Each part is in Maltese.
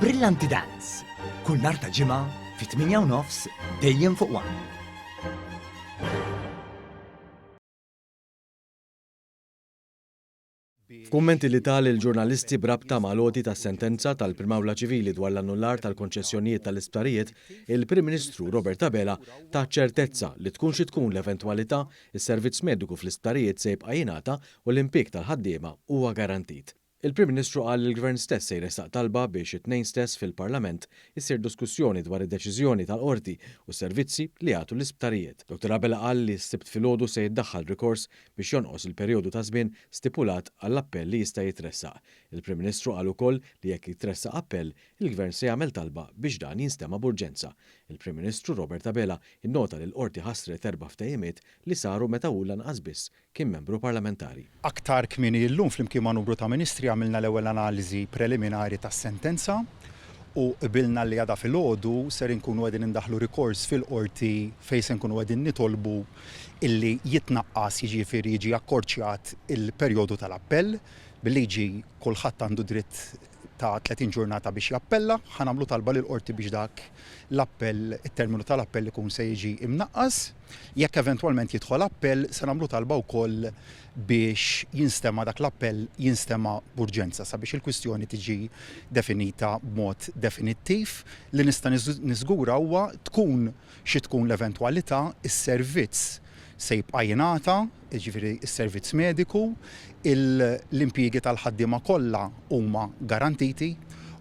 Brillanti Dance. Kull nhar ta' ġimgħa fit-8:30 dejjem fuq One. F'kummenti li tal il-ġurnalisti brabta mal-għoti tas-sentenza tal-Primawla Ċivili dwar l-annullar tal-konċessjonijiet tal-isptarijiet, il-Prim Ministru Robert Abela ta' ċertezza li tkun xi tkun l-eventwalità is-servizz mediku fl-isptarijiet se jibqa' jingħata u l-impjeg tal-ħaddiema huwa garantit. Il-Prim Ministru qal li l-Gvern stess se jressaq talba biex it-tnejn stess fil-Parlament issir diskussjoni dwar id-deċiżjoni tal-qorti u s-servizzi li jagħtu l-isptarijiet. Dr. Abela qal li s-sibt filgħodu se jiddaħħal rikors biex jonqos il-perjodu ta' żmien stipulat għall-appell li jista' jitressaq. Il-Prim Ministru qal ukoll li jekk jitressaq appell, il-Gvern se jagħmel talba biex dan jinstema' b'urġenza. Il-Prim Ministru Robert Abela innota li l-qorti ħassret 4 ftehimiet li saru meta hu lanqas biss kien membru parlamentari. Aktar kmieni llum flimkien ma' numru ta' ministri għamilna l-ewwel analiżi preliminari tas-sentenza u qbilna li għadha filgħodu ser inkunu qegħdin indaħħlu rikors fil-qorti fejn se nkunu qegħdin nitolbu illi jitnaqqas jiġifieri jiġi akkorċjat il-perjodu tal-appell bil-liġi kulħadd għandu dritt ta' 30 ġurnata biex jappella, ħanamlu talba lil qorti biex dak l-appell, it-terminu tal-appell ikun se jiġi imnaqqas. Jekk eventwalment jidħol appell, se nagħmlu talba wkoll biex jinstema dak l-appell jinstema b'urġenza sabiex il-kwistjoni tiġi definita b'mod definittiv li nista' niżgura huwa tkun xi tkun l-eventwalità is-servizz se jibqa' jingħata, jiġifieri s-servizz mediku, l-impjiegi tal-ħaddiema kollha huma garantiti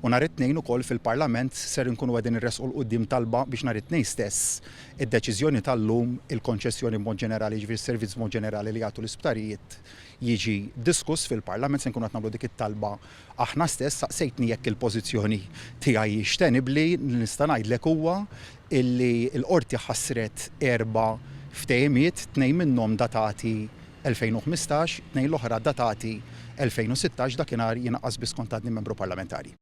u nhar it-tnejn ukoll fil-Parlament ser inkunu qegħdin irresqu l quddiem talba biex nhar it-tnejn stess id-deċiżjoni tal-lum il-konċessjoni b'mod ġenerali, jiġifieri s-servizz b'mod ġenerali li jagħtu l-isptarijiet jiġi diskuss fil-Parlament se nkunu qed nagħmlu dik it-talba aħna stess saqsejtni jekk il-pożizzjoni tiegħi hix tenibbli nista' ngħidlek huwa illi l-qorti ħassret 4 ftehimiet, 2 minnhom datati 2015, 2 l-oħra datati 2016 dakinhar jinaqqas biss kont għadni membru parlamentari.